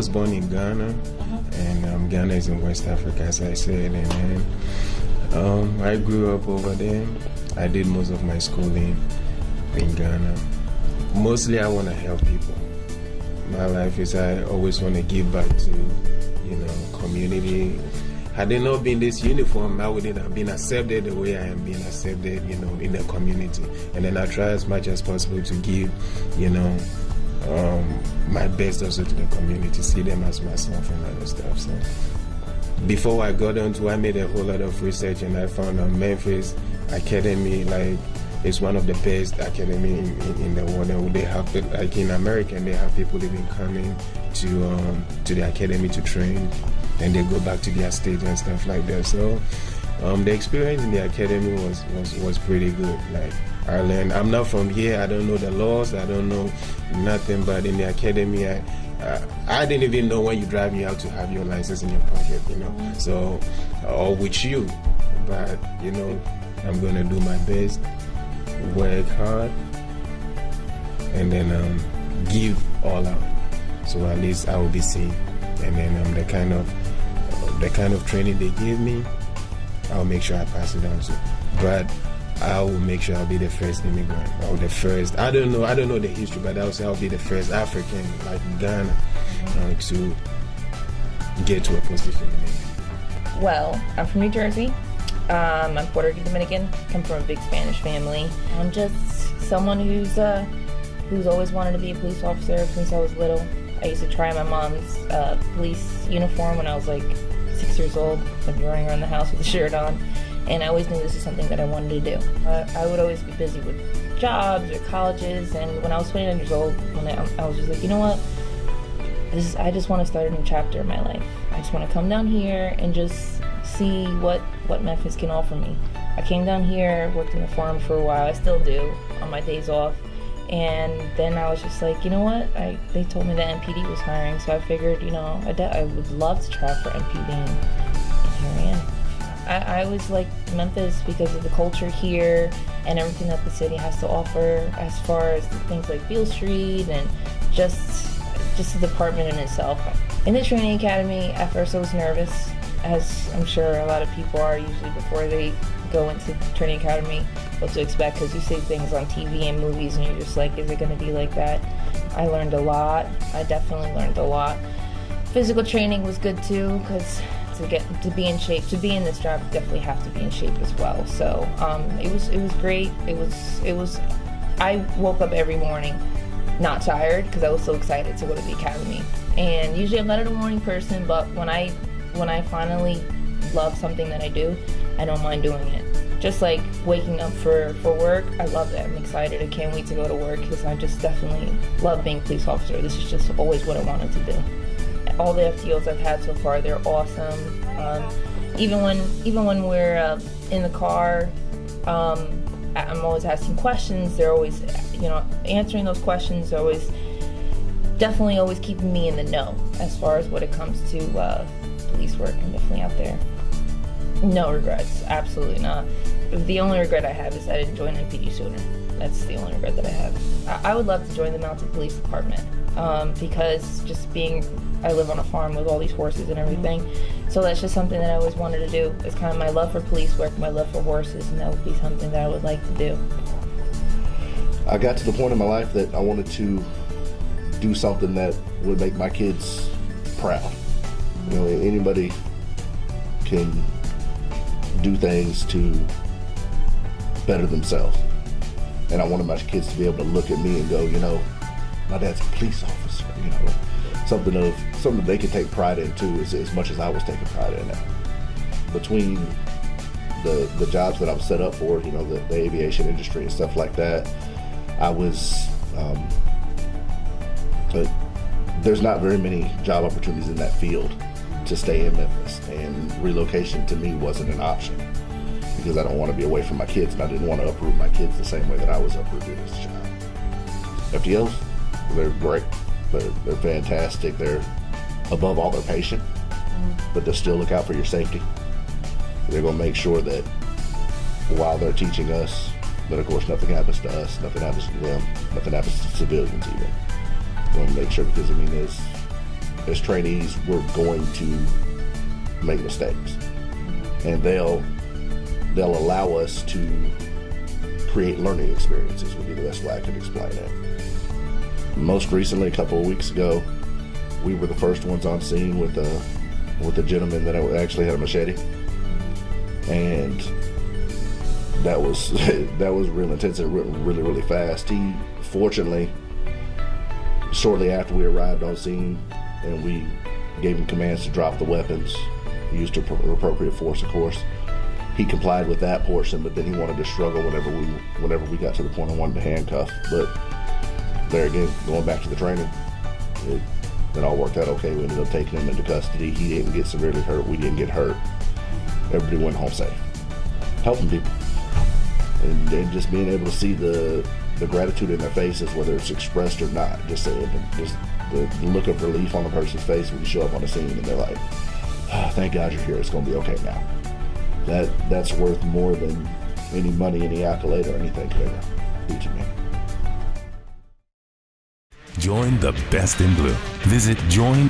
was born in Ghana, and Ghana is in West Africa, as I said, and then I grew up over there. I did most of my schooling in Ghana. Mostly I want to help people. My life is I always want to give back to, community. Had it not been this uniform, I wouldn't have been accepted the way I am being accepted, in the community. And then I try as much as possible to give, my best also to the community, see them as myself and other stuff. So before I got onto, I made a whole lot of research, and I found Memphis Academy, it's one of the best academy in the world. And they have, like in America, and they have people even coming to the academy to train, and they go back to their state and stuff like that. So the experience in the academy was pretty good. Like I learned, I'm not from here, I don't know the laws, I don't know nothing, but in the academy, I didn't even know when you drive, you have to have your license in your pocket, so, or with you. But, I'm gonna do my best, work hard, and then give all out. So at least I will be seen. And then the kind of training they give me, I'll make sure I pass it on to. But I will make sure I'll be the first immigrant, or the first. I don't know the history, but I'll say I'll be the first African, like Ghana, to get to a position in it. Well, I'm from New Jersey. I'm Puerto Rican Dominican. Come from a big Spanish family. I'm just someone who's always wanted to be a police officer since I was little. I used to try my mom's police uniform when I was like 6 years old. I'd be running around the house with a shirt on, and I always knew this is something that I wanted to do. I would always be busy with jobs or colleges, and when I was 29 years old, I was just like, you know what? I just want to start a new chapter in my life. I just want to come down here and just see what Memphis can offer me. I came down here, worked in the farm for a while. I still do on my days off. And then I was just like, you know what? They told me that MPD was hiring, so I figured, I would love to try for MPD, and here I am. I always like Memphis because of the culture here and everything that the city has to offer as far as things like Beale Street and just the department in itself. In the training academy, at first I was nervous, as I'm sure a lot of people are usually before they go into training academy, what to expect, because you see things on TV and movies and you're just like, is it going to be like that? I learned a lot. I definitely learned a lot. Physical training was good too, because to be in shape, to be in this job, you definitely have to be in shape as well. So it was great. It was. I woke up every morning not tired because I was so excited to go to the academy. And usually I'm not a morning person, but when I finally love something that I do, I don't mind doing it. Just like waking up for work, I love that. I'm excited. I can't wait to go to work because I just definitely love being a police officer. This is just always what I wanted to do. All the FTOs I've had so far, they're awesome. Even when we're in the car, I'm always asking questions. They're always, answering those questions. They're definitely always keeping me in the know as far as what it comes to police work. I'm definitely out there. No regrets, absolutely not. The only regret I have is I didn't join MPD sooner. That's the only regret that I have. I would love to join the Mounted Police Department because I live on a farm with all these horses and everything. So that's just something that I always wanted to do. It's kind of my love for police work, my love for horses, and that would be something that I would like to do. I got to the point in my life that I wanted to do something that would make my kids proud. Anybody can do things to better themselves. And I wanted my kids to be able to look at me and go, my dad's a police officer, something they could take pride in too, as much as I was taking pride in it. Between the jobs that I was set up for, the aviation industry and stuff like that, I was, there's not very many job opportunities in that field to stay in Memphis, and relocation to me wasn't an option because I don't want to be away from my kids, and I didn't want to uproot my kids the same way that I was uprooted as a child. FTOs, they're great. They're fantastic. They're above all, they're patient, but they'll still look out for your safety. They're going to make sure that while they're teaching us, that of course nothing happens to us, nothing happens to them, nothing happens to civilians even. Going to make sure, because as trainees, we're going to make mistakes, and they'll allow us to create learning experiences would be the best way I could explain it. Most recently, a couple of weeks ago, we were the first ones on scene with a gentleman that actually had a machete, and that was real intense and really, really fast. He, fortunately, shortly after we arrived on scene and we gave him commands to drop the weapons, used appropriate force, of course, he complied with that portion, but then he wanted to struggle whenever we got to the point of wanting to handcuff. But there again, going back to the training, it all worked out okay. We ended up taking him into custody. He didn't get severely hurt. We didn't get hurt. Everybody went home safe. Helping people. And just being able to see the gratitude in their faces, whether it's expressed or not, just the look of relief on a person's face when you show up on the scene and they're like, oh, thank God you're here. It's going to be okay now. That's worth more than any money, any accolade, or anything could ever do to me. Join the best in blue. Visit joinmpd.com.